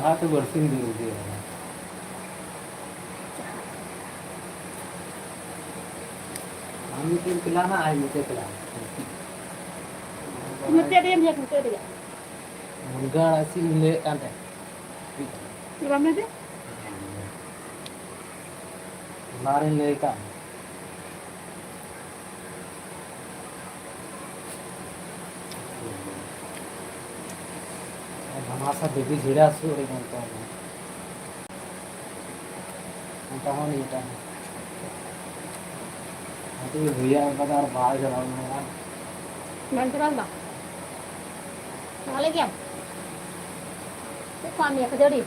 चाहा तो बरसिंग दूर दिया हम तीन पिलाना है मुझे पिला Mesti ada yang dia mesti ada. मुर्गा ऐसी ले कांटे Berapa dia? लारे ले का हमारा बेबी झीड़ा सु रे बनता है उनका हो नहीं था तो भैया बता बाहर जा रहा हूँ Manturan dah. Nak lagi apa? Kami apa jadi?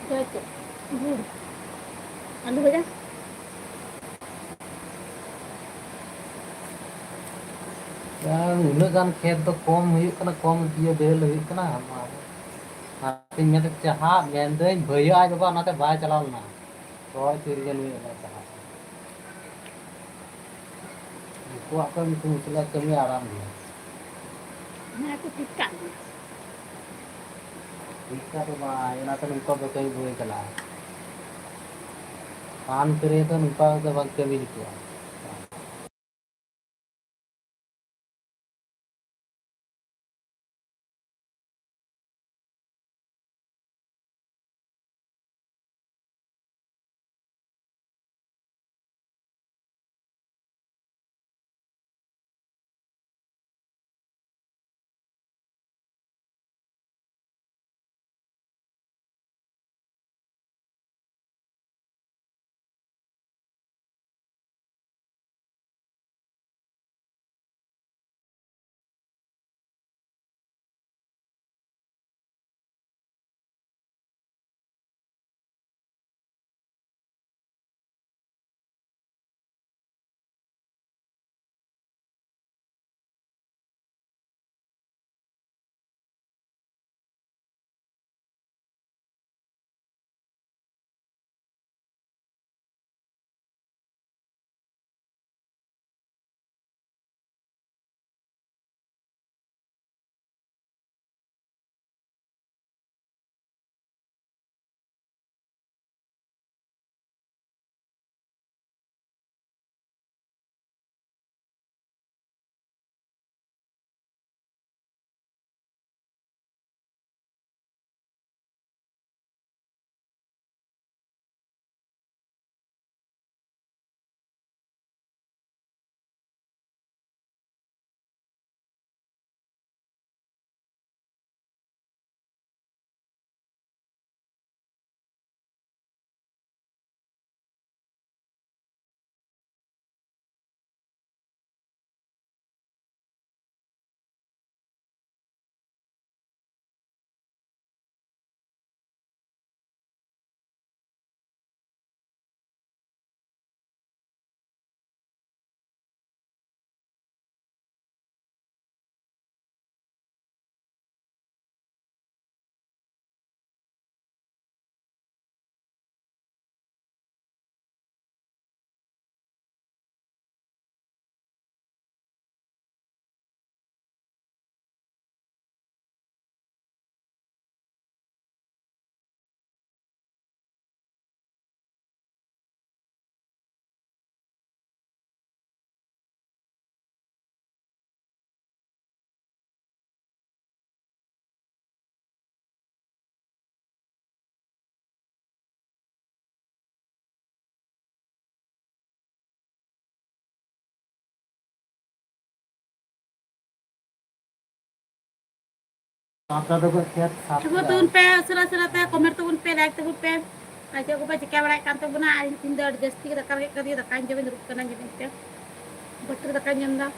Jadi. Anu baca. यार उन्हें गान खेत तो कम हुई करना कम दिए बेल हुई करना हमारे आते में तो चाहा गेंदे भैया आज बाबा ना तो बाहर चला ना तो तिरगन हुई ना चाहा को आपका भी तुम चला कमी आराम दिया Nah, aku tikat. इसका तो ये ना तो उनका बचाई बुरे चला कान करे तो उनका तो वक्त कमी दिखा आपका तो खेत साफ Coba turun pe, sera-sera teh, komer turun pe, like turun pe. Aja aku baca kamera kantor guna, indah just kita kari kari tekan jam ini kanan jam ini. Betul tekan jam dah.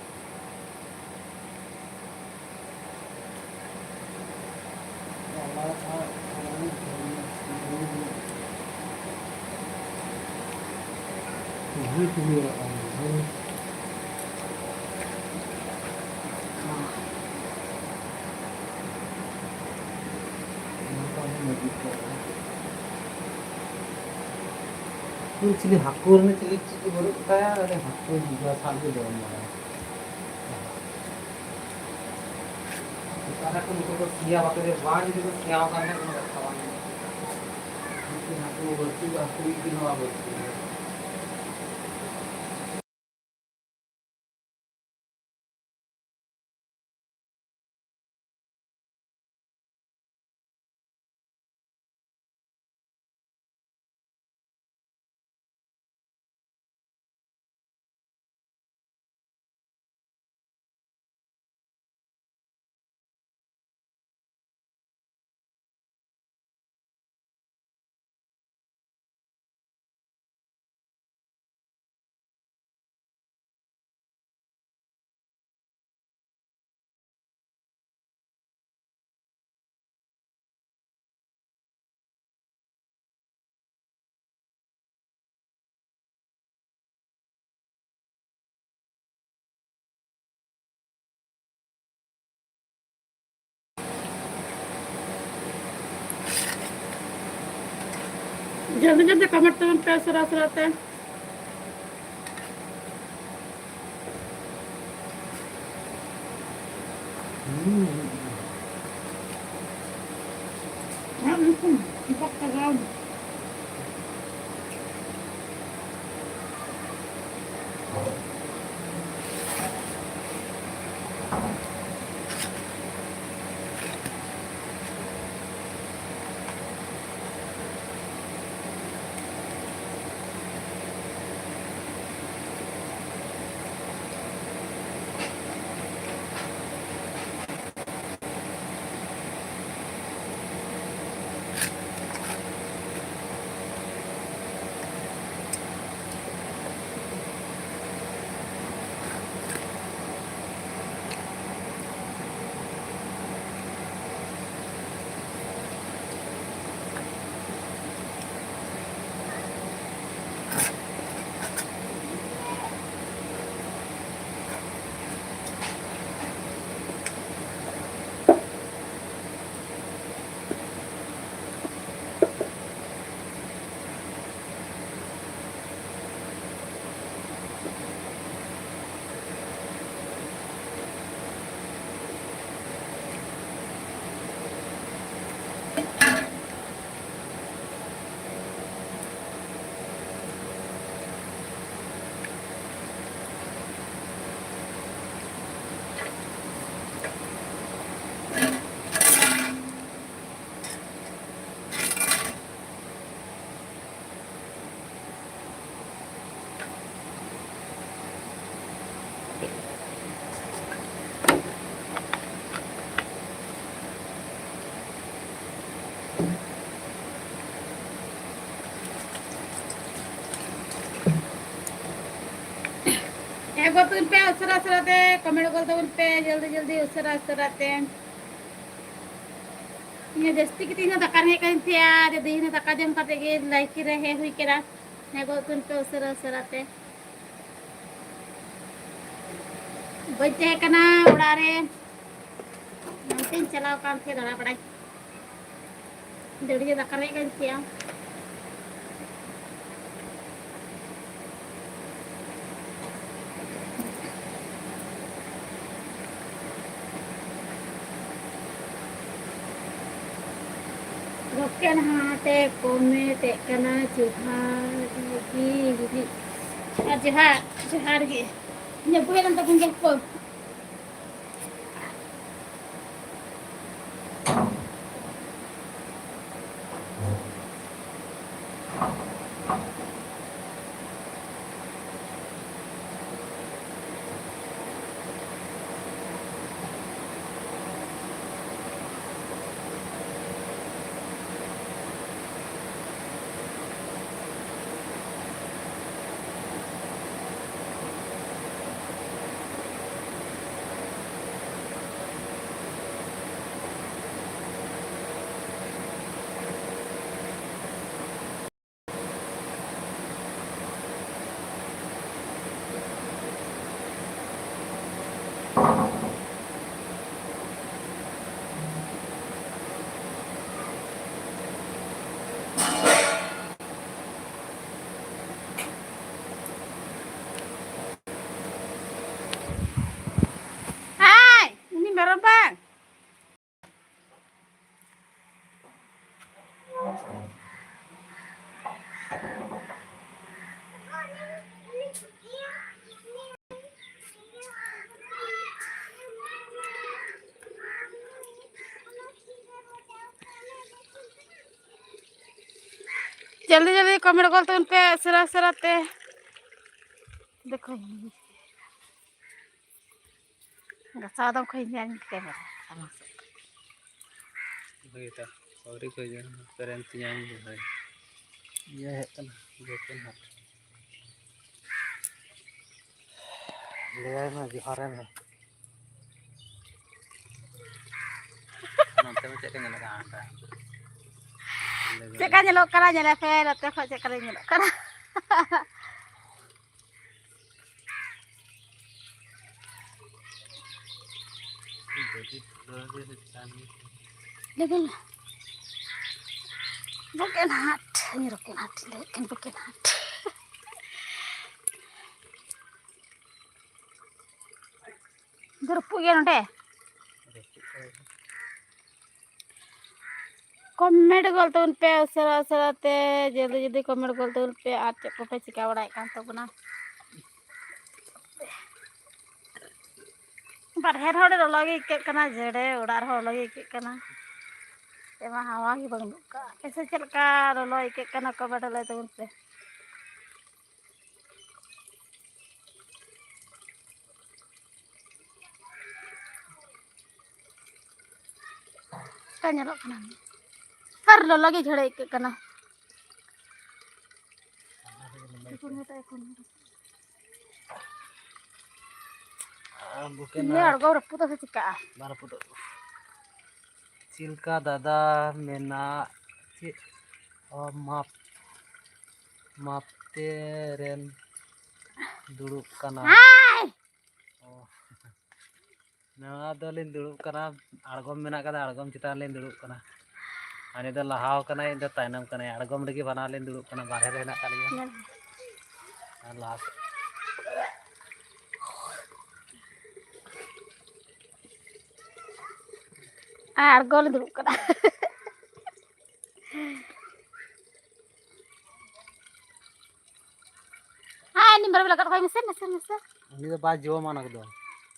चिली हाकुर ने चिली chilli बड़े काया अरे हाकुर juga sambil dalam mana karena kan itu siapa kerja wajib itu siapa kan yang kawan berarti aku bikin apa berarti. जल्दी जल्दी comment तुम पे सराते एक बार तुम पे सराते कमेंट कर दो उन पे जल्दी जल्दी सराते ये जस्ती की तीन दका नहीं कहीं थी यार ये दीन दका जम करते के लाइक की रहे हुई के रात एक बार तुम पे सराते बच्चे है कना उड़ा रहे तीन चलाओ काम थे धड़ा पड़ाई जल्दी दका नहीं कहीं थी यार Roken hate kome tekana juhar gi juhar gi nyebuhin untuk menjepol जल्दी जल्दी कमेंट कॉल तो उन पे सरा सराते देखो सादम खाई जान कैमरा बेटा सॉरी को जे पेरेंट याम है ये है तना जोकन हाथ ले आए ना जोहारे में नंते में चेक लगा आटा चेका जेलो करा जेला फेर अते खो चेक करे जेलो करा लेकिन bukan hat ini rokin hat kan bukan hat gerpu ya nanti comment गलत उन पे सरा सराते जल्दी जल्दी कमेंट गलत उन पे आज चेक को पे चिका बड़ा kan तो बना बाहर हॉल रे लगे के कना जेड़े उड़ार हॉल लगे के कना एमा हवा ही बंद का ऐसे चल का रोलो के कना कमेंट ले तो उन पे tanya lo kena har lo lagi झड़े के कना bukan ini harga udah putus cika बार पुतो चिल्का दादा मेना ची माप मापते रेन दुड़ुब कना hai नवा दलिन दुड़ुब कना आड़गम मेना कदा आड़गम चितान लेन दुड़ुब कना आने द लहाव कना इन द तायनम कना आड़गम रेगी बना लेन दुड़ुब कना बाहर रे हेना कालिया लास्ट argol dulu kena hai ini baru belakang kau mesin ini the बाज जो मानक दो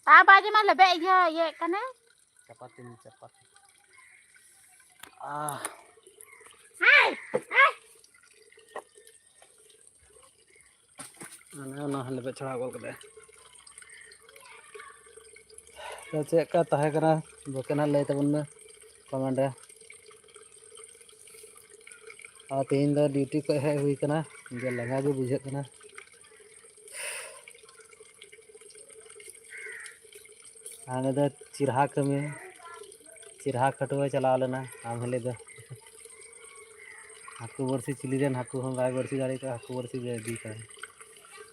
apa aja mah lebih ya kan चपाती hai ना लेबे छड़ा गोल कदे तो चेक का तहे करा बकना ले तबन में कमेंट है आ तीन द ड्यूटी को है हुई कना जे लगा के बुझे कना आने द चिरहा कमे चिरहा खटवे चला लेना आम हले द हाकू बरसी चिली देन हाकू हम गाय बरसी गाड़ी का हाकू बरसी दे दी का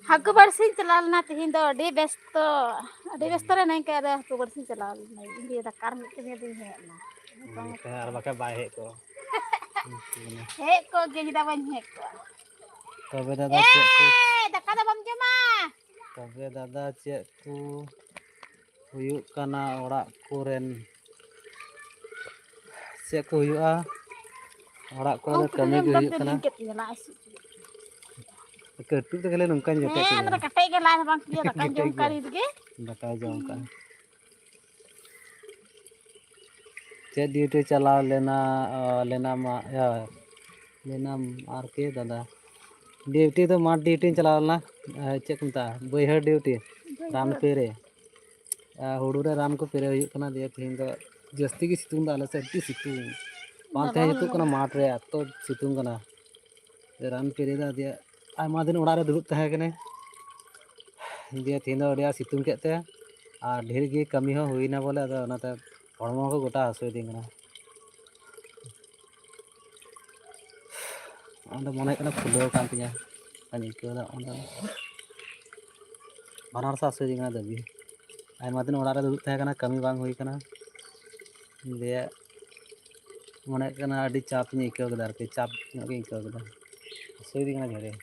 haku bersih celalna tihin do di besto re naik ke ada haku bersih celalna ini ada karmi ke dia di hekna यार बाका बाय है को hek ko gini da ban hek ko तबे दादा चेक को daka da bam jema तबे दादा check को हुयुक कना ओड़ा कोरेन चेक को हुयुआ ओड़ा को कमी के हुयुक कना कटु तो गले नंका जते eh ada kate ke lah bang dia daka jom kari dige दका जम का चे ड्यूटी चला लेना लेना मा या लेना आर के दादा ड्यूटी तो मार ड्यूटी चला लेना चे कुमता बैहर ड्यूटी रान पेरे हुड़ू रे रान को पेरे हुयुक कना दे थिन दो जस्ती की सितुंग दा अलसे ती सितुंग पांते हितु कना माठ रे तो सितुंग कना रान पेरे दा दे आयमा दिन उड़ा रे दुड़ुब तहे कने दे थिन दो अडिया सितुंग केते आ ढेर गे कमी हो हुईना बोले अदा ओनाते हड़मो को गोटा हसुय दिन कना अंदर मने कना फुलो कान तिया अनि के दा अंदर बानार सा हसुय दिन कना दबी आयमा दिन उड़ा रे दुड़ुब तहे कना कमी बांग हुई कना दे मने कना अडी चाप नि इको गदार के चाप नगे इको गदा हसुय दिन कना झरे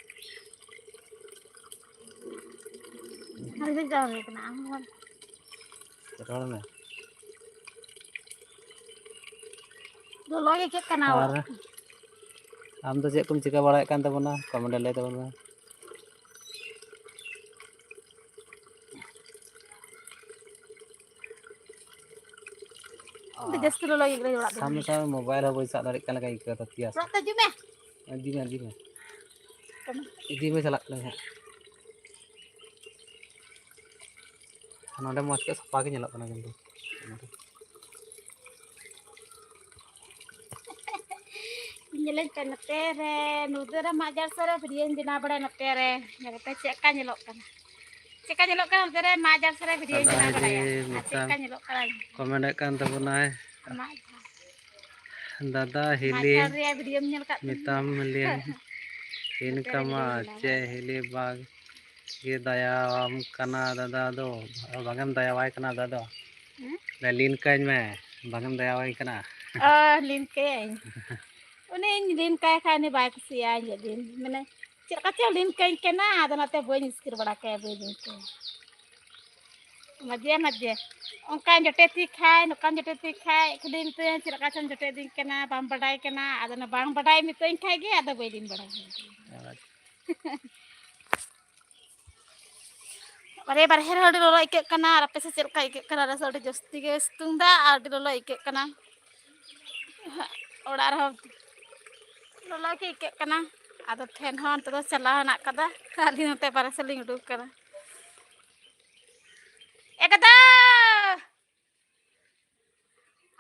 harus jauh ya kena aman road में do lagi ke kena और आम तो चेक कुम चिका बड़ा कान तबना कमेंट ले तबना udah just lo lagi kena udah सामने सामने मोबाइल हो वैसा लड़का लगा इका तकिया rata jume दी में कना इदी में चला कना नोडे मौज के सफा के ñelok कना किंतु nyeleng kan tere nudera majar sore video dina bada na tere nyelete ceka nyelok kan tere majar sore video dina bada ya ceka nyelok kan comment kan tabunai दादा हिली majar ya video nyel kat मिताम million इनका मा चे हिली बाग ये दयाम कना दादा दो बागम दयावाई कना दादा लिन कन में बागम दयावाई कना lin ke uni lin kai kai ni bai kusia jadi mana cek kacau lin kai kena ada nate boy niskir bada kayak boy lin ke maje ongkan jote ti khai kedin tu cek kacau jote din kena bang badai kena ada na bang badai mitoin khai ge ada boy lin badai bare bare her hadi lolo ikek kana rape se cek kai ikek kana rasa udah josti ge stungda adi lolo ikek kana orar ho lolo ke ikek kana ada ten hon to salah nak kada kali nate bare seling uduk kana ekata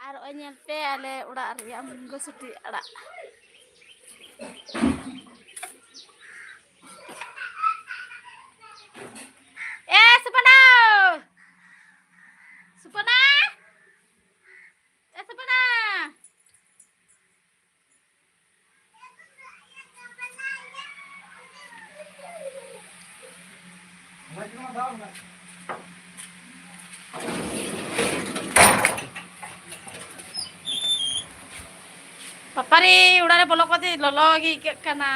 ar onyel pe ale udah riam go suti ada Supana Supana Supana Papari udah ada bolok pati lolo lagi kana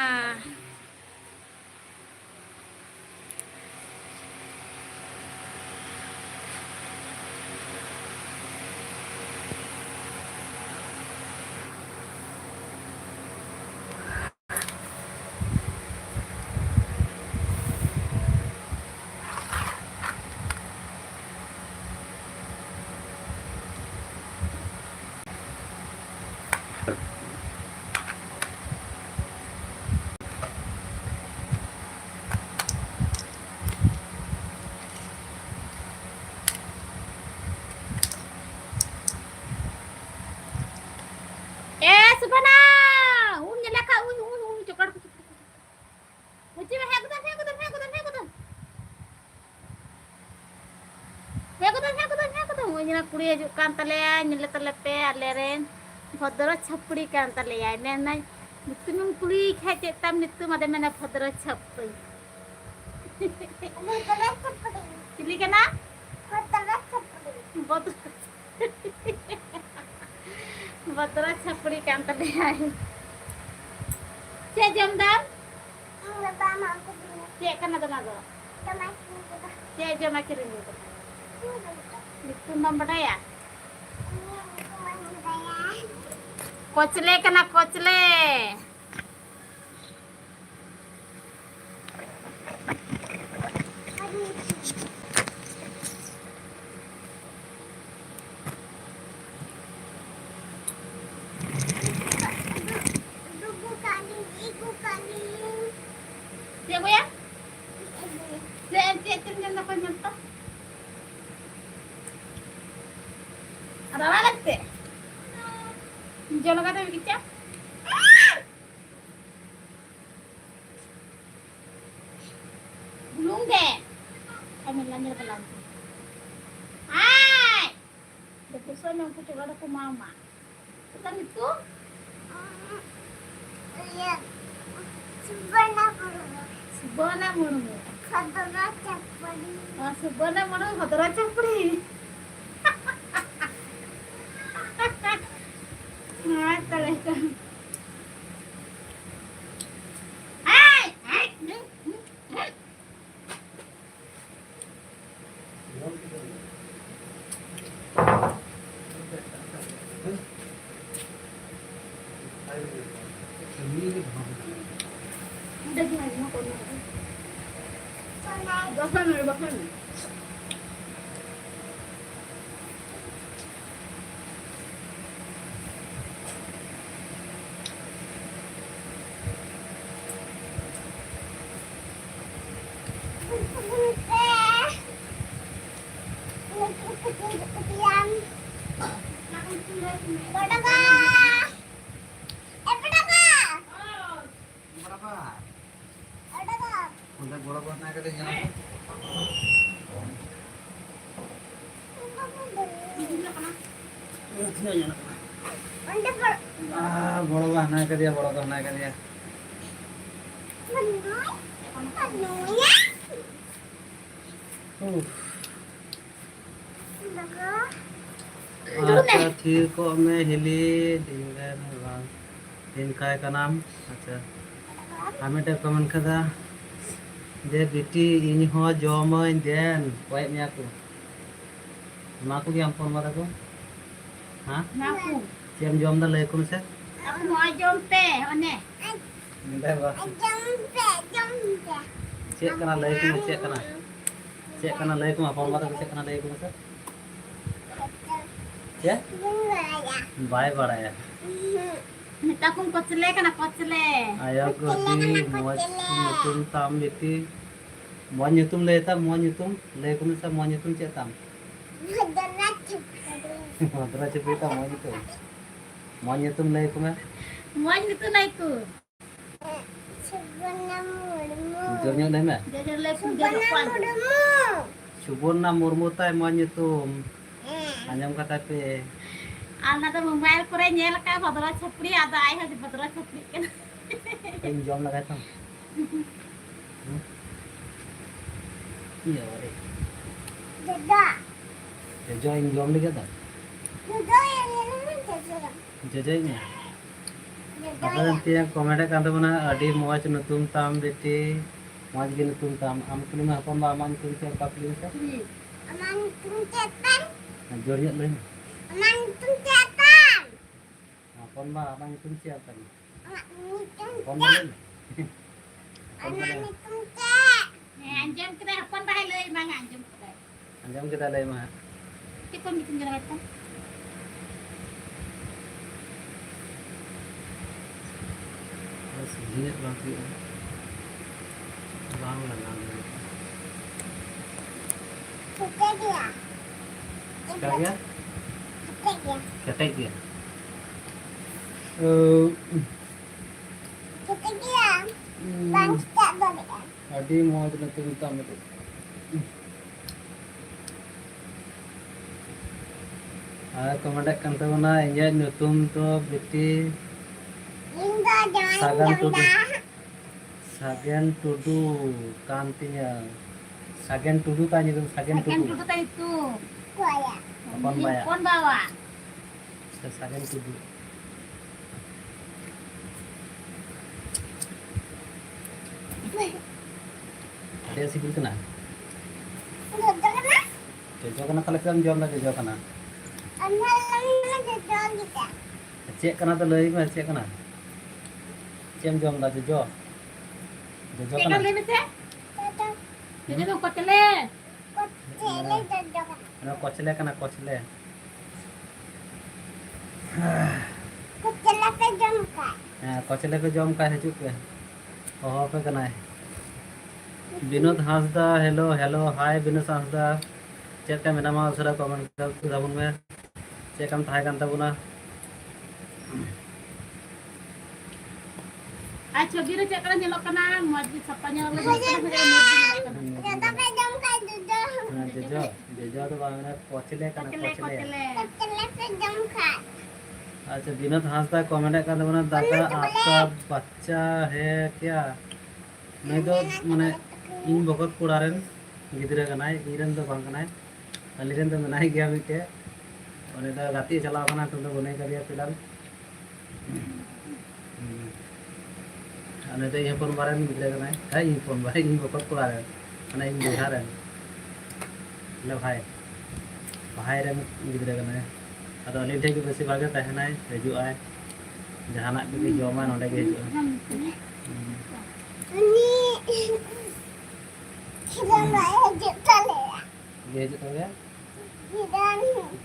Supana nyala ka cokar Uji hegutan nyala kuri hajuk kan taleya nyala telepe aleren Bhodro chapdi kan taleya nena nitum kuri khai cetam nitum ada mena bhodro chapdi Cili kana bhodro Bhodro chapdi kan taleya Cek jam dam Cek kana dana Cek jam akhirin itu Nitum bambada ya Kocle kana kocle Siapa ya? Cek ternyata penyentah Ada banget deh Jolo kata bikin belum deh kami lanjut ke lantai hai depan yang pucuk ada ke mama bukan itu iya Subana mulu Khadra chapdi Subana mulu khadra chapdi बड़ा बहाना कर दिया, बड़ा बहाना कर दिया। अच्छा ठीक को मैं हिली डिंगर बांग दिन काय का नाम अच्छा हमें टे कमेंट कदा दे बिटी इन हो जॉम देन कोई मिया को मा को भी हम फोन मारा को हां Naku. चेम जॉम दा ले को से Aku mau jompe, one. दे बा चेक कना ले को चेक कना ले को फोन मारा को चेक कना ले को से ya bye bye ya Minta aku kocele kana kocele. ayo ko di mo nyutum tam biti mo nyutum le ta mo nyutum le ko sa mo nyutum che tam madra che pita mo nyutum le ko me Mau itu laiku. jonyo le me Jajar laiku jajar kuan. Subona murmu tai mo nyutum anjam kata pe Ana tuh mobile kore nyel ka badra chapri ada ai ha badra chapri kan. इन germ लगाया था ये वाले जो इन germ लगा था जजे ने apa nanti yang komentar kan teman adi mau aja nutum tam beti mau aja nutum tam am kini mah apa mbak aman tuh siapa pilih sih jornya lain apa mbak aman tuh siapa nih komentar Anjam kita apaan bahai leuy mah anjam kita. anjam kita lain mah Kita bikin jerawatan. Ini lagi bang lah sekarang ketek dia adi mau aja nutum tam itu komentar kan tuh na enjoy nutum tuh beti Sagan Tudu kantinya Sagan Tudu tanya itu Sagan Akan Tudu tutup itu. Apaan bayar? Pon bawa. Sagan Tudu ada sibuk kena jojo kena kalau kita jom lagi jojo kena cek kena tuh lagi mah cek kena cek jom lagi jojo jojo Kita kena lihat sih. Jadi tuh kocele. kena kocele kena kocele nah kocele ke jom kai hijuk ya oh apa kena Binod Hasda hello hello hi Binod Hasda cek kan menama usara komen ke dabun me cek kan thai kan tabuna Ah cobi cek kan nyelok kena mau di sapanya lagi. nah jojo jojo tuh bang kocele kena kocele अच्छा Vinod Hansda comment कर देना दादा आपका बच्चा है क्या नहीं तो माने इन बकत कुड़ारेन गिदरे कनाय इरेन तो बांग कनाय अलिरेन तो मनाई गया बिटे ओने दा राती चलाव कना तो बने करिया फिलहाल अने तो ये फोन बारे में गिदरे कनाय है इन फोन बारे इन बकत कुड़ारेन माने इन बिहारेन ले भाई भाई रे गिदरे कनाय अदो अली ठे के बेसी भागे तहनाय हिजुआय जहानाक के जमा नोडे के हिजुआ ये जो तो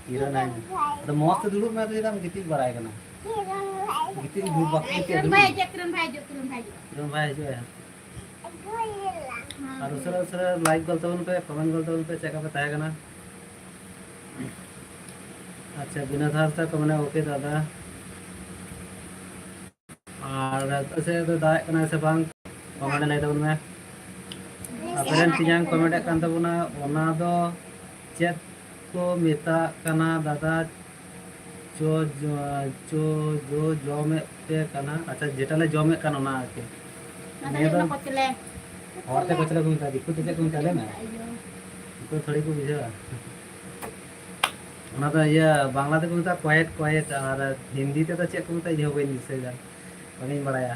हीरो नाय तो मस्त दुलु में तो एकदम गिटी बराय कना गिटी दुलु बाकी के दुलु Kirim भाई जो भाई जो है और उसरा लाइक गलत पे कमेंट गलत पे चेक पे ताहे कना अच्छा बिना धार तक मैंने ओके दादा और से तो दाग कना से बांग कमेंट लay तबन में अपरेन तिजांग कमेंट कान तबना ओना दो चेक को मेता कना दादा जो जो जो जो जमे पे कना अच्छा जेटा ले जमे कना ना आके Nanti nak kocele. और ते कचरा को मिता दिखो ते को मिता ले ना को थोड़ी को बुझा ओना तो ये बांग्ला ते को मिता क्वाइट क्वाइट और हिंदी ते तो चेक को मिता इहो बइन दिसेगा बनी बड़ाया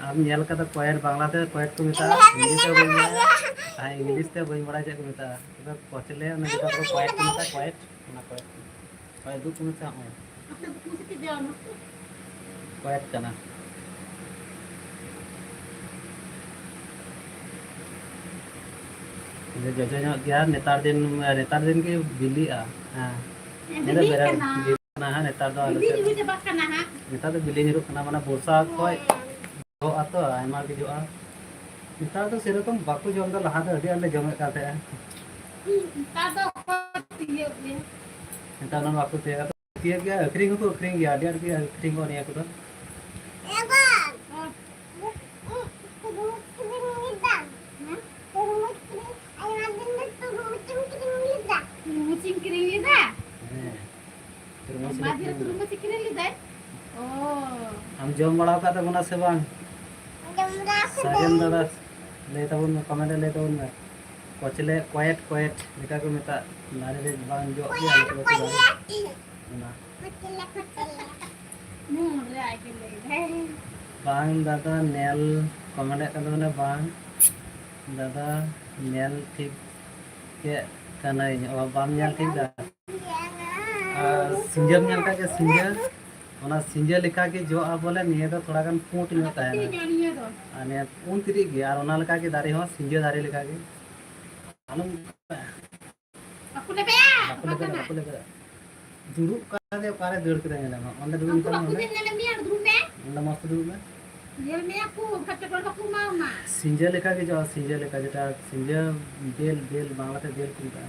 अब नेल का तो क्वाइट बांग्ला ते क्वाइट को मिता हिंदी ते बइन बड़ाया हां इंग्लिश ते बइन बड़ा चेक को मिता तो कचले ओना जेटा को क्वाइट को मिता क्वाइट ओना क्वाइट क्वाइट दु को मिता हो Aku mesti kerja anak. Quite कना ये जजो ᱧᱚᱜ गया नेतार दिन के बिली आ हां नेता Beli बेरा kana. ना हां नेतार दो आलो Beli juga bak kana ha. नेता तो बिली निरुक कना माने बोरसा खय जो आतो आयमा के जो आ नेता तो सेरकम बाकू जम द लहा द अडी आले जमे काते Tado tiyo dia. नेता न बाकू ते तो किया गया अखरिंग को अखरिंग गया अडी अडी अखरिंग को निया को तो Mucing kering lida. terus Badir tu mucing kering lida. Oh. हम जम बड़ा का तो गुना से बांग साजन दादा ले तबन कमेंट ले तबन में कोचले क्वाइट क्वाइट निका को मिता नारे रे बांग जो के आलो को ना Murah aja lida. बांग दादा नेल कमेंट कर दो ना बांग दादा नेल ठीक के कना और बाम नेल ठीक दा सिंजर नेल का के सिंजर ओना सिंजर लिखा के जो आ बोले निये तो थोड़ा गन फूट में होता है Jadinya tu. अने उन तिरी गया और ओना लिखा के दारे हो सिंजर दारे लिखा के आलम Aku dah bayar. आपको लेकर जुड़ू कारे दौड़ के रहेंगे ना अंदर दूर Aku निकलना aku है jangan biar dulu meh. अंदर मस्त दूर में Biar meh aku kata kalau aku mau mah. सिंजर लिखा के जो सिंजर लिखा जेटा सिंजर बेल बेल बांग्ला ते बेल कुंता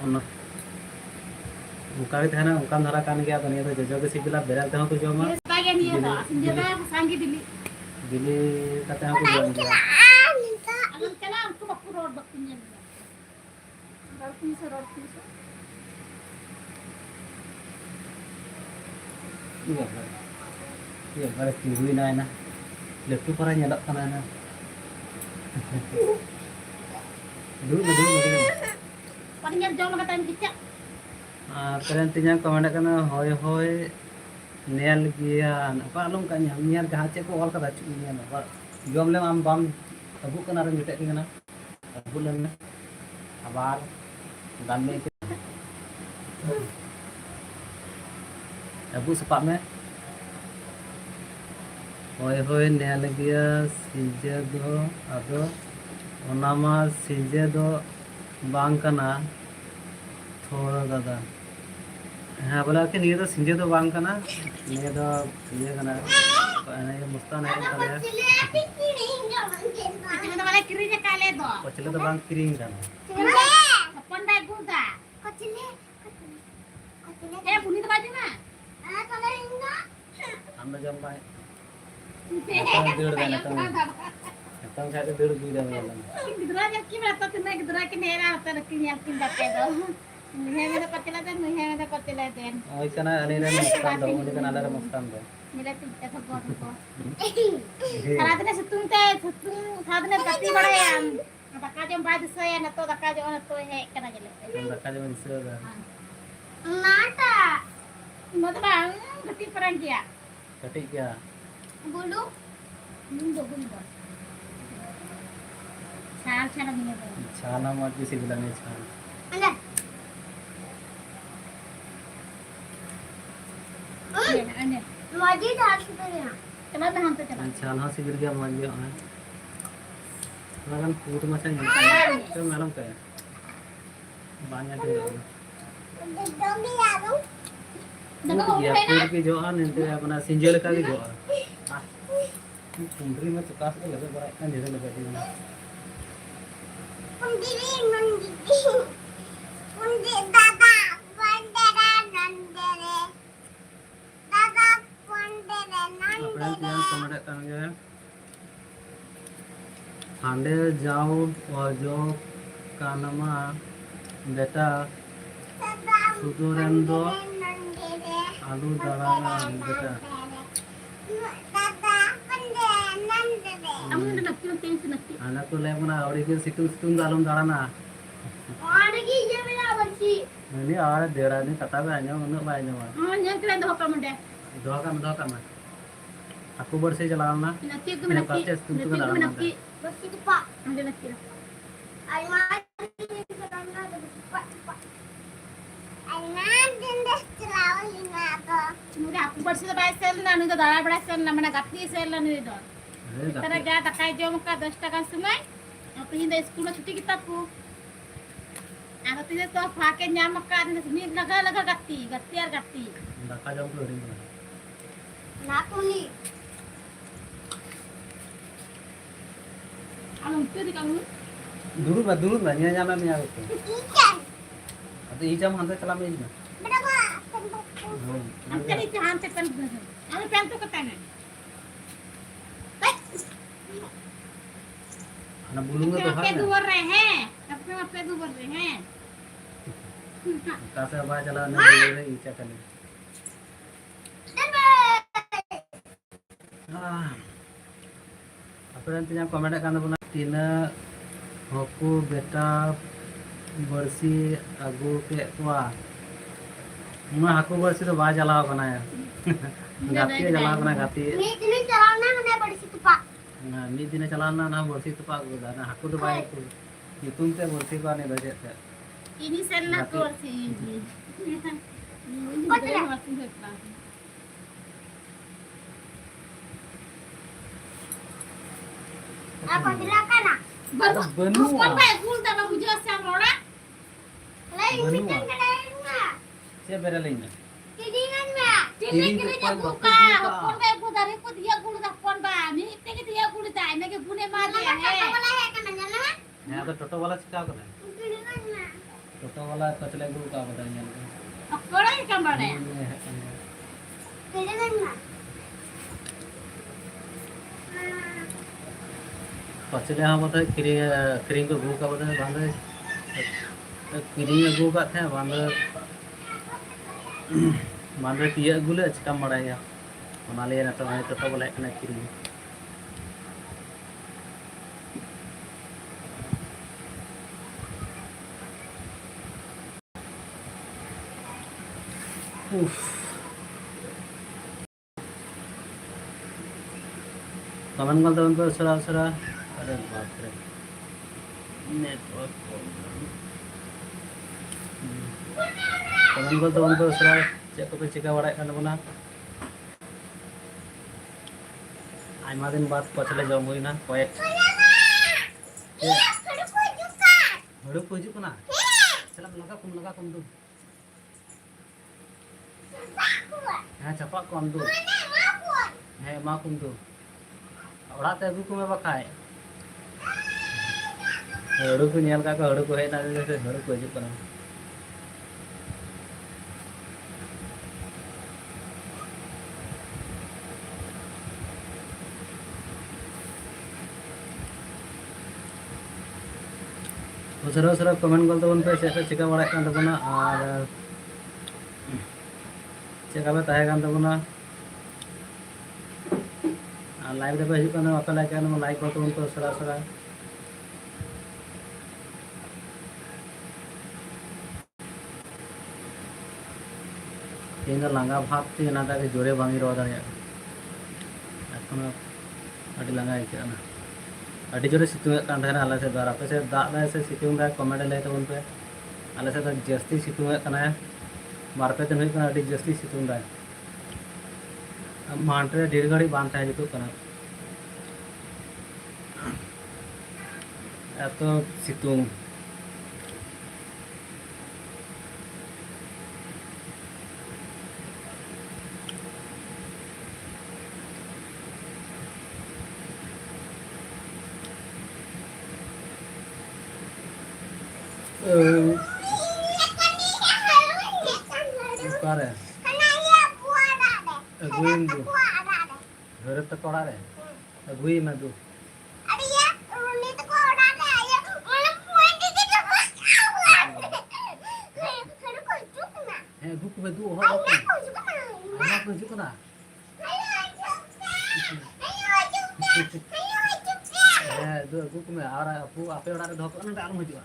ओना उका के थाना उकान धरा कान गया तो नहीं तो जजो के सिबिला बेरा ते हो को जमा Dia sebagian dia tu. Senjata aku sanggi beli. बिली कते हो को जम गया Alam kala aku baku road bakunya. Road punya road punya. ये बारे तिरुई ना ना लेफ्ट पर nyelok kana na dulu Paling jauh lah kata kita. kalian tinya comment करना होय होय नेल गिया apa alum ka nyam jaha che ko ol kada chu nyam ba jom le am bam abu kana ran jete kana abu len abar dan me abu sepak me होय होय nail गिया सिंजे दो आदो ओनामा सिंजे दो बांग कना थोड़ा दादा हाँ बोला कि नहीं तो सिंजे तो बांग कना नहीं तो ये कना नहीं मुस्तान है कना Kita tu malah kirinya kale tu. पचले तो बांग किरिंग कना Pandai guda. Eh bunyi tu baju mah. Kalau enggak. हम तो जम पाए नतंग दौड़ दे नतंग खाते दौड़ दी दे वाला Gidra yang kira tu tu nak gidra ke nera atau nak kinyap pindah pedo. Nuhai mana patila tu, nuhai mana patila tu. ओय कना अने रे मुस्तान दो उन्हें कना अले मुस्तान दो Mila tu kita tu tu. Kalau tu nak setung teh, setung, kalau tu nak pati bड़ा ya. Daka jom baju saya, nato daka jom nato he kena jadi. रखा जो मन से Nada. Mata bang, gati perang dia. कटी क्या Bulu. Bulu. Chal chal ni tu. छाना मत किसी बिलाने छान Ada. Ada. Lagi dah sebenarnya. Kenapa hantu cepat? छान हाँ सिबिल गया मान लिया है लगन फूट मचा नहीं तो मैडम कहे बांया दे फूट गया फूट की जो आ नहीं अपना सिंजल का भी जो आ कुंडरी में चुका से लगे बड़ा इतना धीरे लगे हांडे जाओ और जो कानमा बेटा सुदूरेंदो आलू दाड़ा बेटा anak tuh lemona origin situng dalam darana ini ada daerah ini kata banyak untuk banyak doakan mah aku bersih jalan nah ini pasti situng dalam aku bersih baik sel na nih darah beras sel na mana gati sel na nih dor kita gak tak kayak jom ka 10 টাকা semai aku hinda sekolah cuti kita ku aku tidak tahu pakai nyamak kan ini laga gati ar gati daka jom tuh ring na tuli alung tu di kamu dulu mah nyama punya itu atau ijam hantar celam ini mah अंतर इसे हाथ से कर दे अरे pan तो कता है anak bulungnya tuh पे दूर रहे हैं अपने पे दूर रहे हैं kasih apa jalan dulu ica kali apa nantinya komen kan pun tina hoku beta bersih agu ke tua मैं हाको बरसी तो बाहर जलाओ बनाया गाती है जलाओ बना गाती है ini caranya mana bersih tuh pak ना मी दिन चलाना ना बरसी तो पाक होगा ना हाको तो बाहर को इतुम से बरसी को नहीं बजे थे ini selna tuh bersih ini apa silakan nak बनु kau baik gul tak kamu jelas yang roda lain Benu. kita siapa beral ini Tidingan ba? Tiding Tiding ko ko pa, buka. buka. Kon ba ko dari ko dia gulu da kon ba. Ni tege dia gulu da na ke bune ma dia hai. Wala hai kana nyala. यहाँ तो टोटो वाला चिका कर रहा है Tidingan na. टोटो वाला कचले गुरु का बताइए Akkora ikam ba ne? Tidingan na. कचले हाँ बताए क्रीम को गुरु का बताए बांधे क्रीम गुरु का थे बांधे पिया गुले चिका मराया हमारे ना तो मैं टोटो वाला एक ना क्रीम कमेंट करते उनको सरा अरे बाप रे नेटवर्क कमेंट करते उनको सरा चेक को चिका बड़ा करना बना आयमा दिन बाद पछले जम हुई ना कয়েক हड़ू पूजी को ना चला लगा कम दू हाँ चपा कम दू हाँ मा कम दू ओड़ाते अगू को में बखाए हड़ू को नियल का हड़ू को है ना जैसे हड़ू को हिजुग कना उसरा कमेंट करते बन पे चेक चिका बड़ा कान तबना और चेका पे ताहे कान तबना लाइव दे पे हिजुग कना आपे लाइक करना लाइक करते बन पे उसरा तीन लांगा भाग थी ना ताकि जोरे बांगी रो दाया এখন আটি লাঙ্গা আইছে না আটি জোরে সিতুং কান থানা আলা से दार आपे से दाग दाय से सितुंग दा कमेंट ले तबन पे आले से जस्ती सितुंग कना बार पे दिन कना आटी जस्ती सितुंग दा मांटरे ढेर घड़ी बांध था जितु कना এত সিতুং Ukare aguin du घर तक कोड़ा रे अगुई में दू है दुख में दू हो ana ko hijuk na du agu ko me ara apu ape ora re doh ko na alum hijuk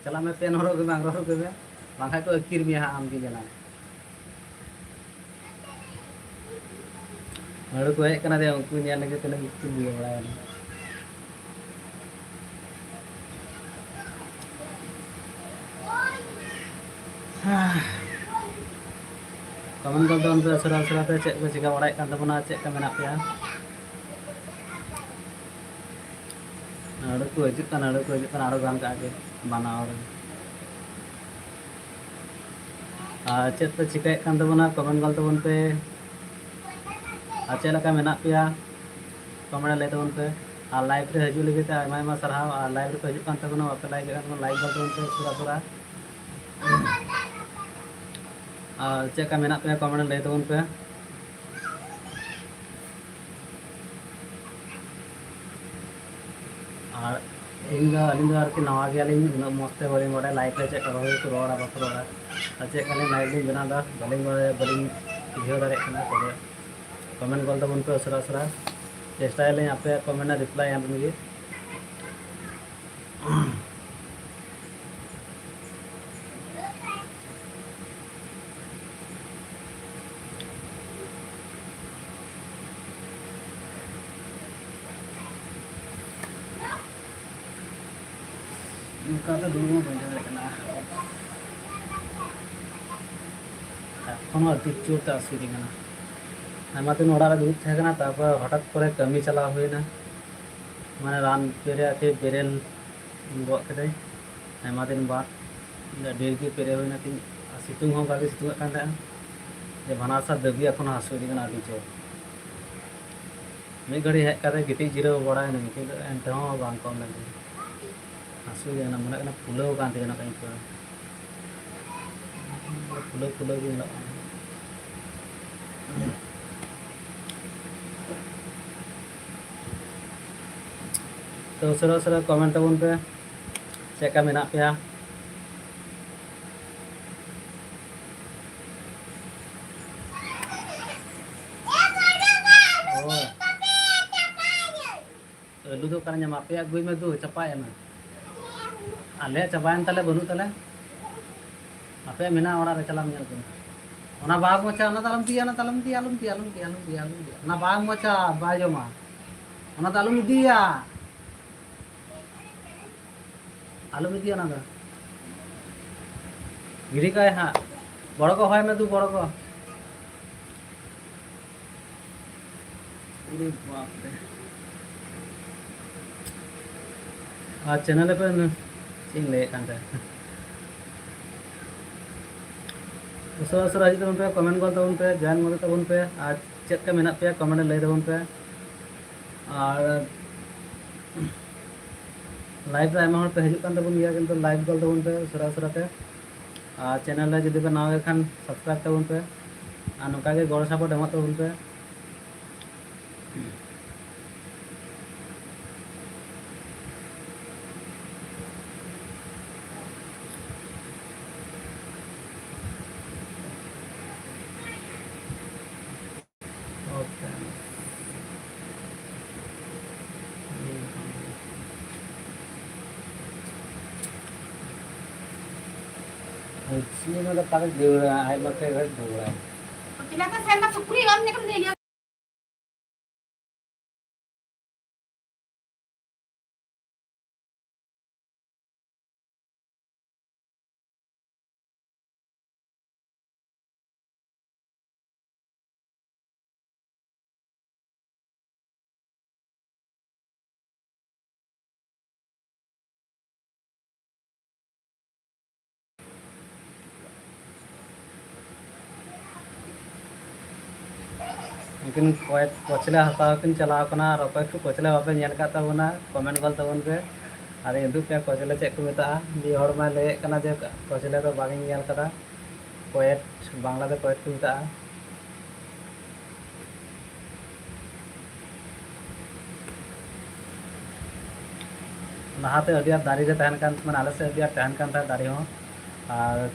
chala me pen horo ke bang horo ke be bang khai to akir mi ha am ki jana horo ko hek kana de unku nyal lagi tena itu dia bala comment कर दो उनपे सरा सरा पे check पे चिका बड़ाई kan tabuna cek ka menak ya ada ko hijuk kan aro gan ka age bana और check पे चिका kan tabuna कमेंट कर tabun पे चेक लका menak ya कमेंट ले tabun पे लाइव रे हजू लगे ते आयमा आयमा सरहाव लाइव रे हजू kan tabuna आपे लाइक kan लाइक कर tabun पे sura sura चेक का मेना पे कमेंट ले tabun पे और अलिंग आरकी नवा गया मस्ते बलिंग बड़ा लाइक ले चेक करो को रोड़ा बस रोड़ा चेक का लाइक लिंग बना दा बलिंग बलिंग बुझे दारे कना तबे कमेंट कर tabun पे सरा सरा चेष्टा ले आपे कमेंट रिप्लाई एम लगी kata dulu banyak kena एखोनो टिचूर ता आसुरी कना आयमा दिन ओड़ा रे दुब थाहे कना तारपर हठात करे कमी चला हुईना माने रान पेरे आके बेरेल गो केदे आयमा दिन बाद डेर गे पेरे हुईना तीन सितुंग हो गागे सितुंग कान ता जे भानासा दबी एखोनो आसुरी कना टिचूर मी घड़ी हेज काते गिटी जिरो बड़ा ने कि एंते हो बांग कम लगे आसुरी कना मने कना फुलो कान ते ना कहीं पर फुलो फुलो भी ना तो सरा सरा कमेंट tabun पे चेक का मेना पे lu do kan nyama pe agui me do capai na ale capain tale banu tale ape mena ora re chalam nyal kun ona ba mocha ona talam ti alum na ba mocha ba joma ona talum dia alum dia na da giri ka ha boro ko hoy me du boro ko रे बाप रे आज channel पे चिंग ले कांता उसरा उसरा जी तबन पे comment कर तबन पे join मत तबन पे आज चेक का मेना पे कमेंट ले तबन पे और लाइव रे आयमा पे हजू कान तबन गया किंतु लाइव कर तबन पे उसरा उसरा पे और चैनल रे जदि पे नाव खान सब्सक्राइब तबन पे और नोका के गड़ सपोर्ट एम तबन पे Sini ada pakai dua, air pakai dua. Kita kan saya sukri kan ni kan dia. mungkin पछले हफ्ता किन चलाव कना और अपर को पछले बापे नेल का तबना कमेंट गल तबन पे अरे उदू पे कौशले चेक को मेता ये हर मा लय कना जे कौशले तो बागिन नेल कदा कोएट बांग्ला दे कोएट को मेता नहाते अडिया दारी रे तहन कान मन आले से अडिया तहन कान था दारी हो और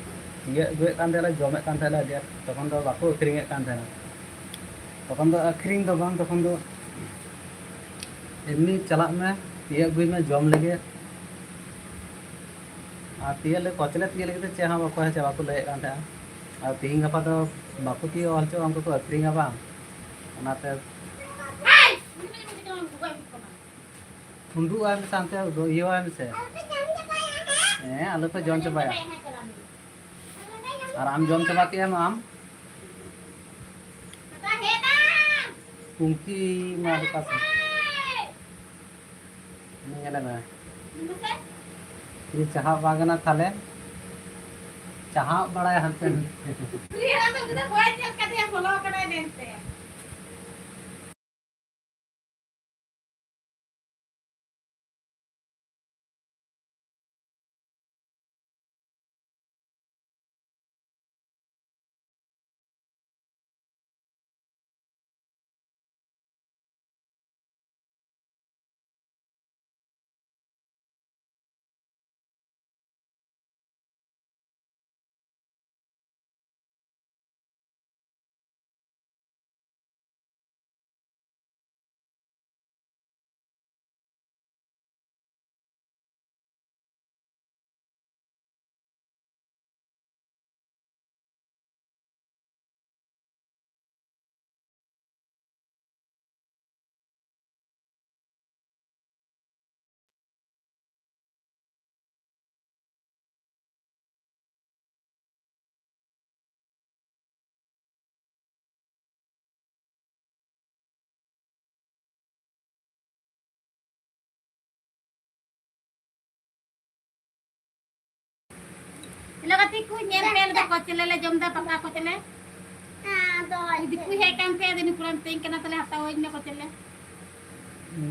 ये गुए कान थे जमे कान थे अडिया तखन तो बाको अखरिंग कान थे तखन तो अखरिंग तो बांग तखन तो एमनी चला में ये गुई में जम लगे और तीय ले कौशले तीय लगे चे हाँ बाको है चे बाको लय कान थे और तीन गपा तो बाको तीय ऑलचो हमको को अखरिंग बा ओनाते उंडू आम सांते दो यो आम से आलू पे जॉन चबाया और आम जॉन चबा के आम कुंकी मार पास नहीं में ये चाहा बागना थाले चाहा बड़ा है हमसे लगती कुछ नेम पेल दा को चले ले जमदा पका को चले हां तो इदी कुछ है काम पे दिन पुरान तें केना तले हता होई ने को चले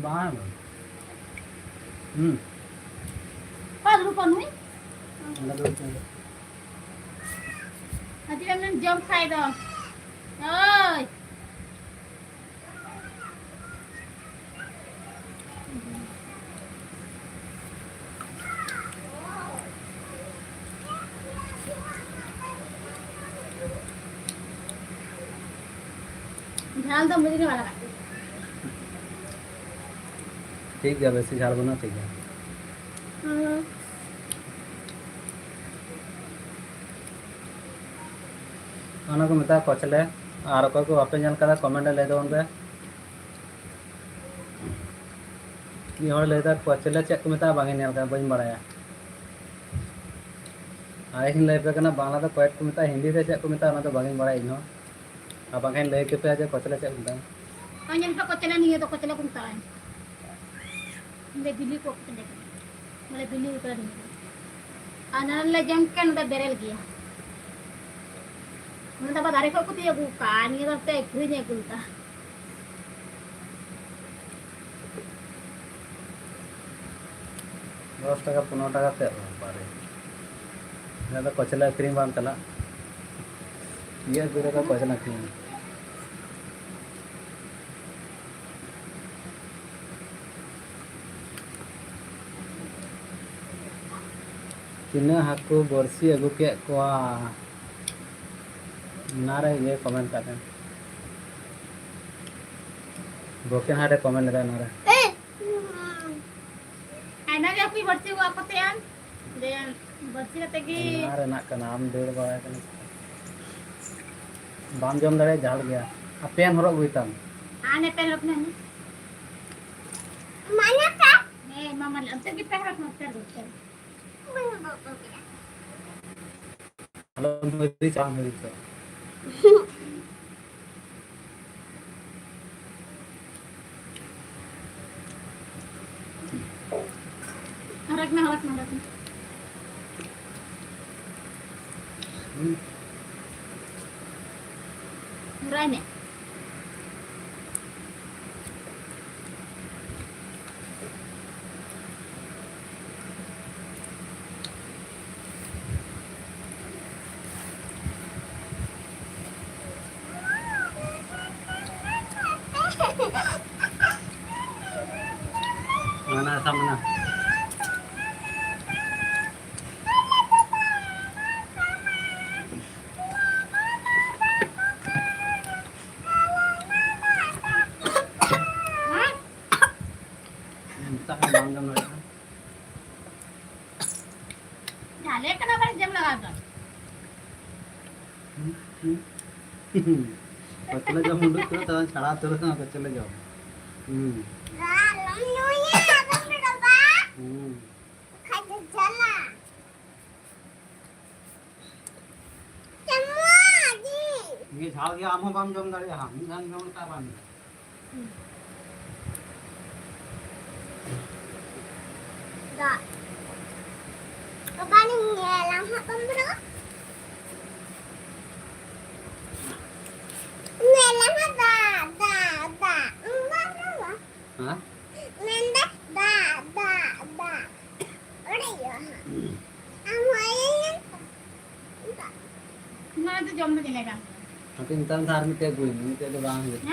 बाहर पाद रुपन हुई अजी हमने जम खाई दो ओय झाल तो मुझे नहीं वाला ठीक है वैसे झाल बना ठीक है को मेता कौशले और अकोय को बापे जल कदा कमेंट ले दो पे मी हर लेदा कौशले चेक को मेता बांगे नेल का बइन बड़ाया आइन ले पे कना बांग्ला तो कोएट को मेता हिंदी से चेक को मेता ना तो बांगे बड़ाई नो अब बांगे ले के पे जे कौशले चेक मेता अंजन तो कचला नहीं है तो कचला कुंता है ले बिल्ली को कचले मतलब बिल्ली उतर नहीं अनल ले जम के न बेरल गया मतलब बादारे को कुतिया बुका नहीं तो ते फ्री नहीं कुलता 10 টাকা 15 টাকা তে পারে এটা কচলা ক্রিম বান চলা ये पूरे का कचला क्रीम तीना हाकू बरसी अगू के कोआ नारे ये कमेंट करते हैं बोकेन हाटे कमेंट लगा नारे आना जा कोई बरसी हुआ पते यार दे बरसी कते की नारे ना का नाम देड़ बाय कने बाम जम दड़े झाड़ गया आ पेन हरो गुइतम आने पेन रखने हैं माना का नहीं मामा अंतर की पेन रखना कर दो हेलो मेरी चाह मेरी तो रखना Ranya. झाले का ना बड़े जम लगा दो कचले जाओ मुंडू तो छड़ा तो कचले जाओ ये झाड़ गया आम बाम जम दाड़े हम जान जम का बाम दा तो बानी ngelang ha pembro ngelang ha da enggak हां nanda da अरे यार हम आए ना तो जम नहीं लेगा tapi entar ntar mite gue mite do bang gitu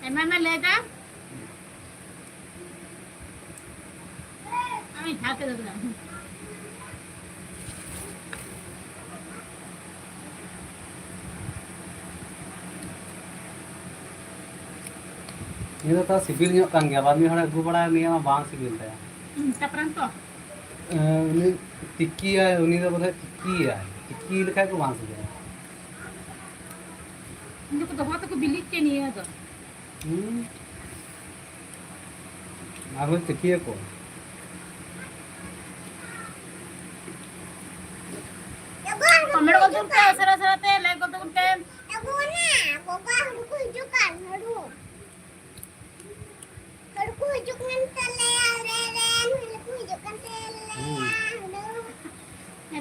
है मैं लेगा अभी खाते दो ना ini tuh sibil nyok kan ya kami hore gue bड़ा ini mah bang sibil teh तपरन तो ini tikki ya ini tuh bodoh tikki lekay gue bang sibil इनको तो बहुत को बिलीव के नहीं है तो aku tikki ya kok comment को तुम के सरा सरा ते लाइक को तुम के aku na papa aku hujukan haru aku hujukan tele ren aku hujukan tele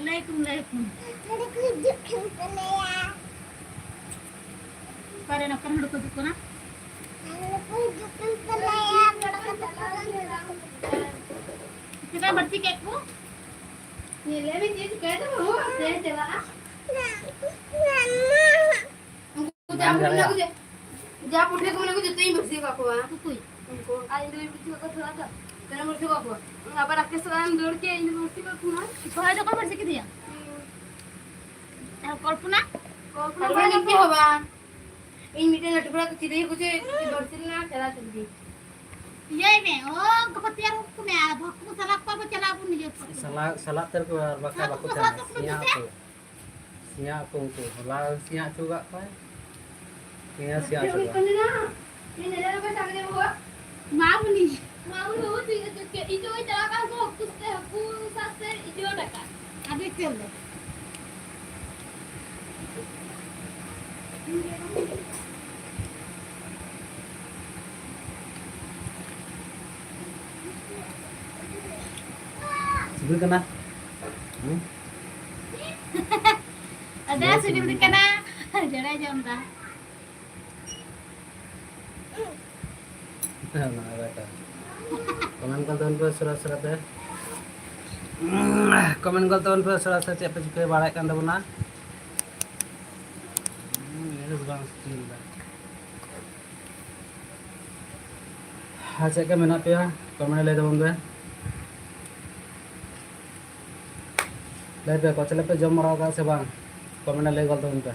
like aku hujukan tele करे ना कमेंट को तुम ना aku hujukan tele कितना बच्ची केक को ये ले भी चीज कह दो वो दे देवा जा पुढे को मला देते ही बसी का को कोई उनको आई दो बिच को थोड़ा था तेरा मुझे को अब रखे सलाम दौड़ के यूनिवर्सिटी को खुना छोड़ा जो कब से दिया कल्पना कल्पना नहीं क्या होगा इन मीटिंग टुकड़ा को चिड़ै कुछ दौड़ती ना चला चलती ये में ओ कपतिया को में भक्कु सलाक पर चला अपन नहीं salat ter ko bakal aku siap aku lah siap juga kan siap juga ना ये नजर पे सामने हुआ मामुनी मामू हो तो ये इजो चला का को कुछ साथ से इजो लगा अभी चल दे sibil kena ada sudah kena jara jamda komen kal tahun pe surat-surat ya komen kal tahun pe surat-surat cek pe juga balai kan tabuna ini bang skill dah cek ke mana pe ya komen le tabun pe le pe kocele pe jom marau ka se bang komen le kal tahun pe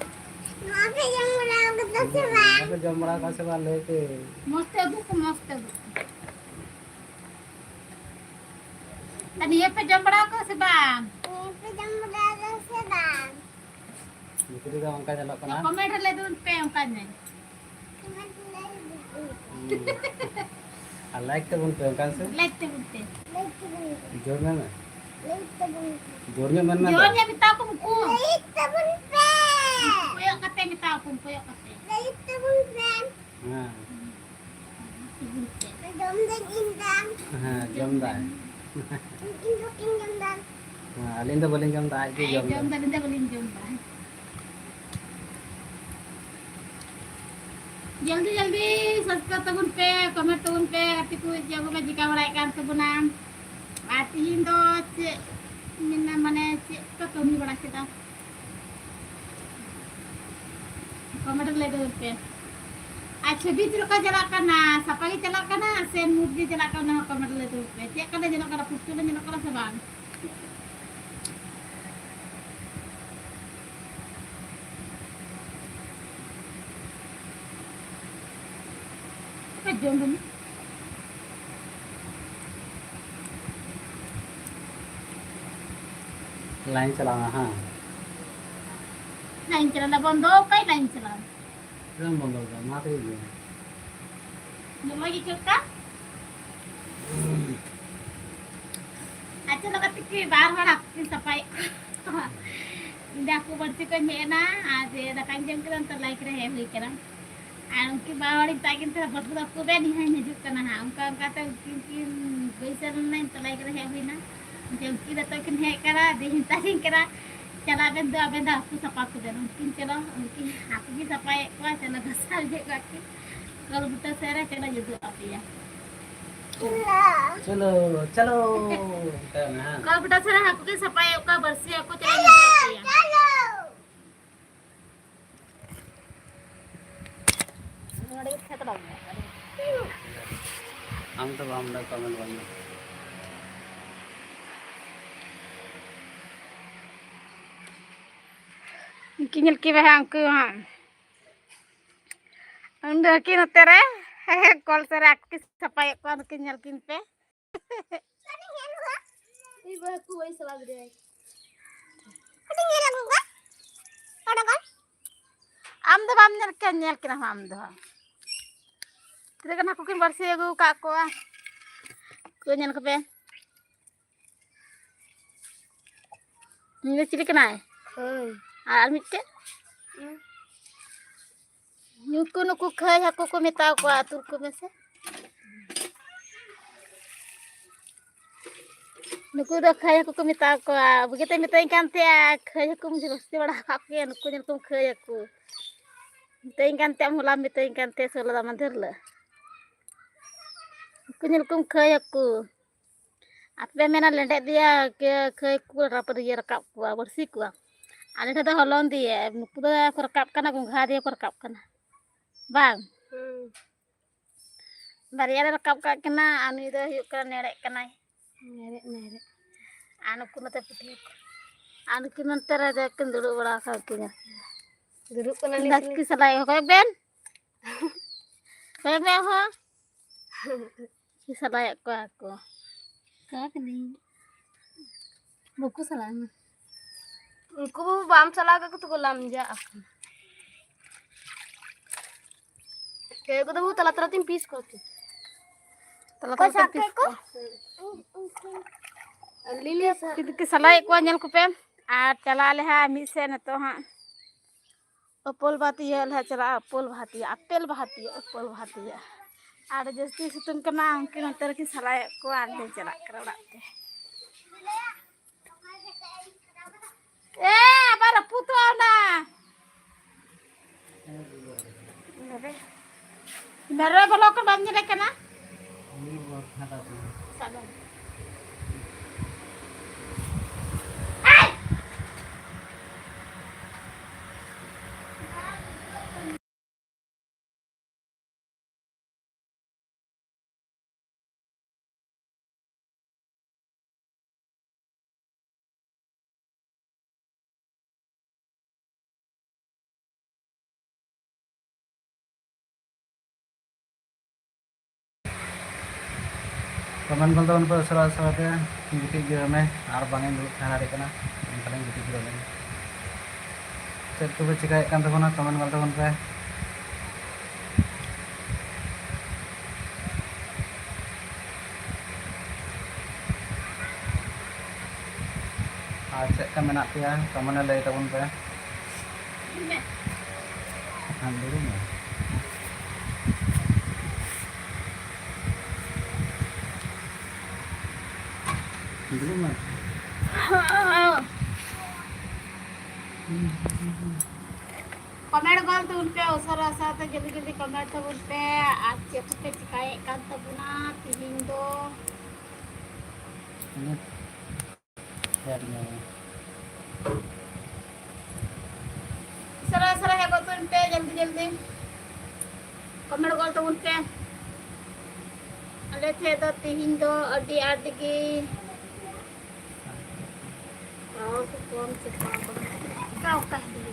apa yang merau kita serang pe jom marau ka se bang le ke मस्त है book तनी ये पे जम बड़ा को से बाम itu yang merau serang mikir ka angka jalak kana comment ले दूं पे उनका नहीं like tabun pe angka se लेते बुते जोड़ने में जोड़ने मन में जो ने बिता को मुको itu pun pen कोयो कते बिता को कोयो कते itu pun pen हाँ jom dan indang हाँ jam dah induk jom dan हाँ alin dah boleh jam dah itu jam dah जम दे बोलिन जम जल्दी जल्दी सब्सक्राइब तबुन पे कमेंट तबुन पे अति को जगो में जिका बड़ाई कान तबुना आती हिन दो चे मिना माने चे तो कमी बड़ा केदा कमेंट ले दो पे अच्छा बीच रुका चला करना सपागी चला करना सेन मुर्गी चला करना कमेंट ले दो पे चे kada जनो kada पुष्टो ले जनो kada sebang jom dulu line चलाना हाँ लाइन चलाना बंद हो कई लाइन चलाना क्यों बंद होगा माते ही लगी चुका अच्छा लगा कि बार बार आपकी सफाई dah aku bersihkan na ada dah kanjeng kan terlaik reh hui kan uनकी बावड़ी ताकिन तो बदबू को बे नहीं है जुक ना हां उनका तो किन बैसल नहीं तलाइक रहे हुई ना जब की तो किन है करा देहिन ताकिन करा चला बे दो अबे दा आपको सफा को दे उनकी चलो उनकी हाथ भी सफाई को चला दसाल जे को के कल बुता सेरा चला जुदू आपिया चलो चलो कल बुता सेरा हाथ की सफाई का बरसी को चला जुदू आपिया हम तो बामला कमेंट बनना किन की बे अंकु हां अंदर की नते रे कल से रात की सफाई को किन किन पे ये बे तू वैसे लग रहा है आम दो बाम नेल के आम दो तिरे को किन बरसी अगु का को नेल को पे ini cilik kena मिट्टे नुकु नुकु खाए हको को मिताओ को आतुर को में से नुकु दो खाए हको को मिताओ को बगेते मिताई कांते खाए हको मुझे बस्ती बड़ा खाके नुकु जन को खाए हको मिताई कांते मुला मिताई कांते सोला दा मंदिर ले नुकु जन को खाए हको आपे मेना लेंडे दिया के खाए को रापर ये रकाब को बरसी को आले तो हलन दिए नुकु दो को रकाब कना गुंघा दिए को रकाब कना बांग बारिया रकाब का कना आनी दो हुयु कना नेड़े कना नेड़े आनु को नते पुठी आनु की नंतर रे किन दुड़ु बड़ा का किन दुड़ु कना लक की सलाई हो बेन बे हो की सलाई को का कनी बुku salah उनको बाम चला के तो गुलाम जा के को तो तला तला तीन पीस करती तला तला पीस को लिली की सलाई को नेल को पे आ चला ले हा मी से न तो हां अपोल बाती है चला अपोल भाती अपेल भाती अपोल भाती आड़ जस्ती सितुंग कना उनके नंतर की सलाई को आले चला करवाते ए बार पुतो ना मेरे बोलो को बंद ले कना सादा कमेंट कर दो उन पर सरा सरा पे गिटी गिर में आर बांगे दुड़ खाना रे कना कलें गिटी गिर में चल तो चिकाय कान तबना कमेंट कर दो उन पे आज का मेना पे कमेंट ले तबन पे हम दुड़ में कमेंट कर तो उनपे ओसर आसा तो जल्दी जल्दी कमेंट तो उनपे आज चेक पे चिकाए कान तबना तिहिन दो सरा सरा है तो उनपे जल्दी जल्दी कमेंट कर तो उनपे अले थे तो तिहिन दो अड्डी अड्डी की कौन से क्या कह दिए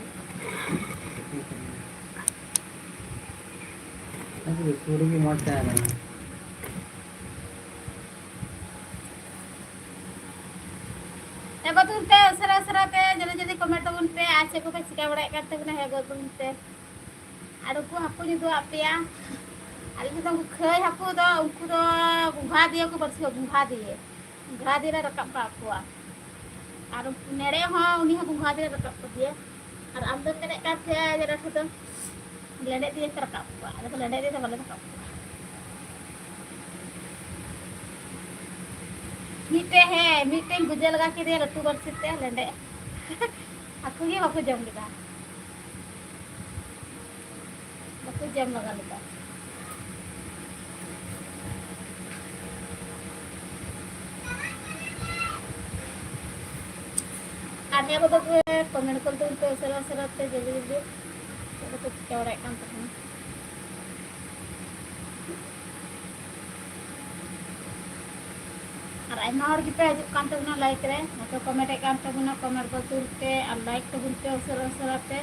अरे सूर्य की मौत है ना हे गतुन पे सरा सरा पे जल्दी कमेंट तबुन पे आचे को पे चिका बड़ाय कान तबुना हे गतुन पे आरो को हाकु नि दो आपेया आले तो खय हाकु दो उनको दो गुंघा दिए को बरसी गुंघा दिए रकब का आपको आरो नेड़े हो उनी हो गुंघा दिए रकब को दिए और आम दो कने का थे जरा तो लेडे दिए रकब को आरो तो लेडे दिए तो बले रकब मीटे है मीटे गुजे लगा के दिए लटू बरसी ते लेडे aku ये बापू जम लेगा बापू जम लगा लेगा आने को तो कमेंट कर दो तो सरा सरा ते जल्दी तो क्या हो रहा है काम करना और आइमा हर की पे हजू कान तबुना लाइक रे तो कमेंट कान तबुना कमेंट को तुरते और लाइक तबुन पे सरा सरा पे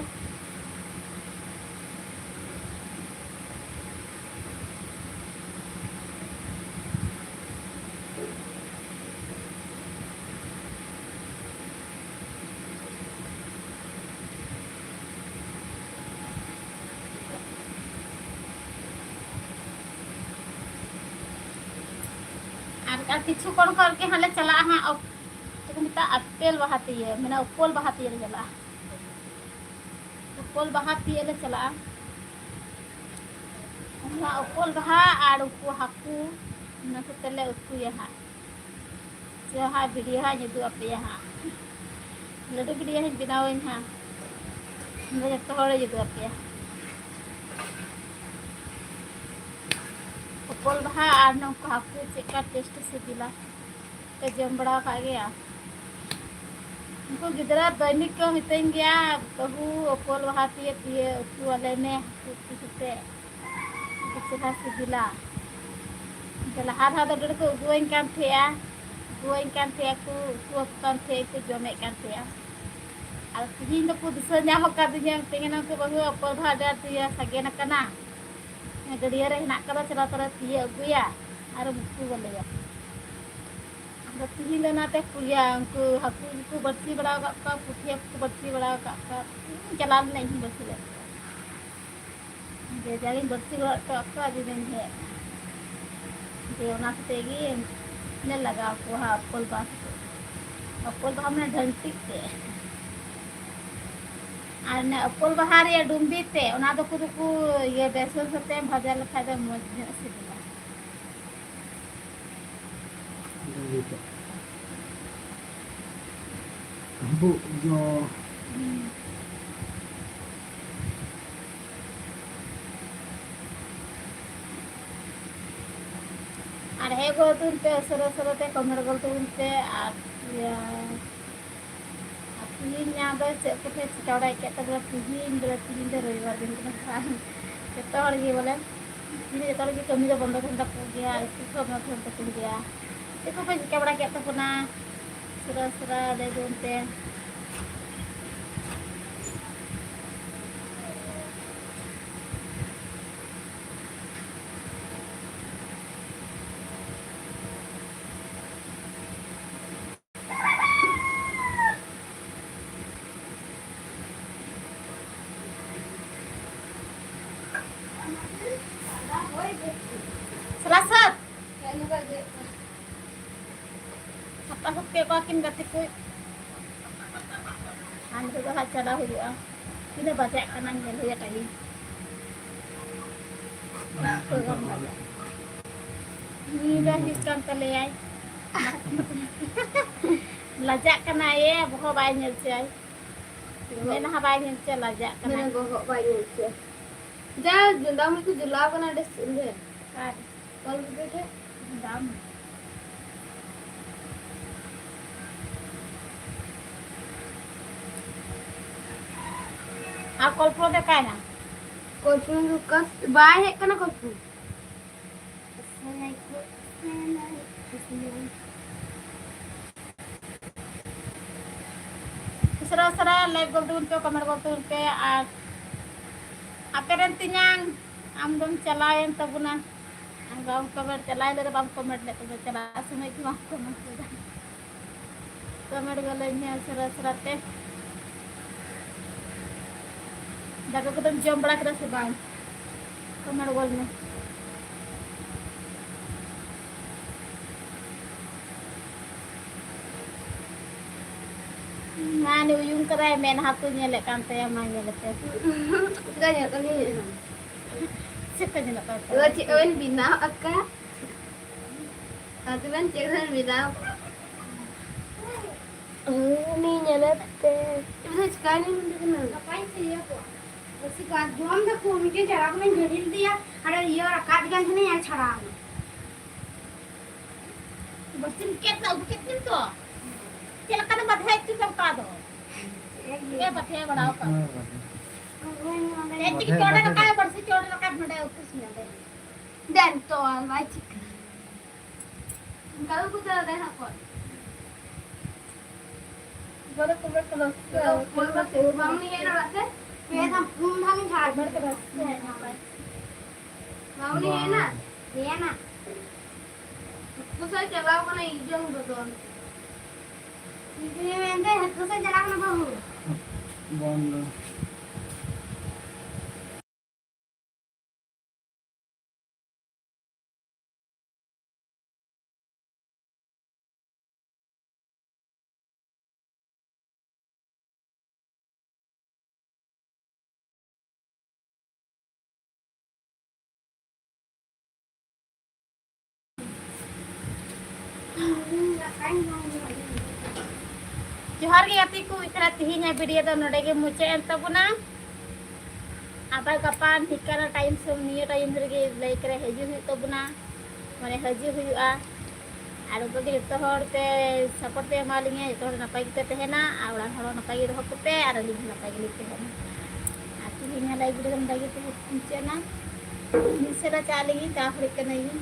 और किछु कोन करके हाले चला हां तो मिता अपेल बहाती है मैंने उपोल बहाती है चला उपोल बहाती है चला ना उपोल बहा और उको हाकू ना तो तले उकू यहां जो हां वीडियो हां जो अपे यहां लड्डू वीडियो हां बनाओ यहां मेरे तो हड़े जो अपे उपोल बहा और ना उको हाकू चेका टेस्ट से दिला तो जम बड़ा खा गया उनको गिदरा दैनिक को मितें गया कहू उपोल बहाती है पिए उतु वाले ने कुछ कितना से दिला चला हाथ डर को गुइन कान थे को कान थे को जमे कान थे और तीन तो खुद से ᱧᱟᱢ का दिया तेना को बहु उपोल भाडा दिया सगेन कना गड़िया रे ना कदा चला तर तिए अगुया और मुक्कू बोलेगा तो तीन लेना ते कुलिया उनको हाकू को बरसी बड़ा का पुठिया को बरसी बड़ा का चला नहीं बरसी ले जे जाली बरसी बड़ा का दिन है जे ओना तेगी ने लगा को हा अप्पल बा हमने ढंटी ते और ने अप्पल बहार या डुंबी ते ओना दो को ये बेसन सते भाजा लखा दे मज से दिला Bu जो और हे गो तुन पे सरो सरो ते कमर गल तुन पे आ या तीन यहाँ दो से कुछ चौड़ा के तब तीन दे रविवार दिन में खान तो और ये बोले ये तो लगी कमी तो बंद करता हो गया इसको सब मत करता हो गया देखो पे क्या बड़ा क्या तो पुना सरा सरा दे दोनते Serasat. Apa hukke ko akin gati ko. Han ko ha chala huya. Kina baca kanan ngel huya kali. Ni dah hiskan kale ai. Lajak kana ye buka bai ngel chai. Mena ha bai ngel chai lajak kana. मैंने Gogo by से जा जुंदा में तो जुला बना दे सुनले Kan कल बैठे dam. A kolpo de kana. कोलफुन कस बाय है कना कोलफुन Sera-sera like golden pe kamar golden pe আর aperen tinyang am dom chalayen tabuna am bam comer chalay le bam comer le to chala asumay ki bam comer comment गलत सरसराते दाका को तुम जम बड़ा कर से बांग कमेंट गोल में मान उयुं करे मेन हाथ nyele kan te ma nyele te Gaya kali ini. sik nyele ka Lo cik Owen bina akka. Atau kan cik Owen bina. Ini nyelete. Itu sekali nanti kenal. ngapain sih ya kok उसी का जो हम देखो उनके जराब में झड़िल दिया अरे ये और काट गया नहीं यार छड़ा बस कितना कितने तो चल कर बधाई तू सब का दो ये बधाई बढ़ाओ का एक की चौड़ा का काय बरसी चौड़ा का बड़े कुछ नहीं दे Dan toal wajib. Kalau aku tak ada apa. बड़े कुबे कलो Kalau masih bang ni ada apa? ये हम हम झाड़ भर के बस है यहां पर Bang ni enak. ये ना Aku saya kalau kena hijau betul. ये वेंदे तो से जरा ना बहू बंद जोहार गे गाती को इकरा तिहिना वीडियो तो नोडे गे मुचे एन तबुना आबा गपान ठिकाना टाइम से नियो टाइम रे लई करे हेजु हुई तबुना माने हेजु हुआ आर बगे तो हरते सपोर्ट पे मालिंगे तो नपाई के तहेना आवड़ा हरो नपाई रहो पे आर लिंग नपाई के तहेना आ तिहिना लाई वीडियो हम दागे तो मुचे ना निसेरा चालेगी ताफरी के नहीं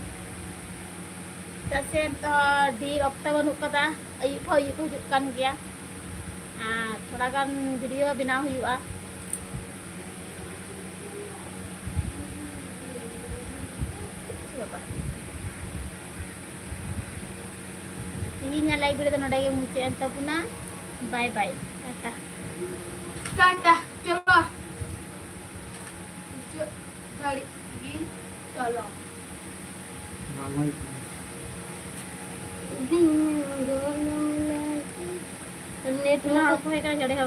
तसे तो डी ऑक्टा बनु कदा अयुब अयुब हुजुक कान गया थोड़ा गान वीडियो बनाव हुआ लाइक वीडियो नोडे मुझे तबुना bye bye tata Tata, coba. Kali ini tolong. Net ना को है का जड़े हो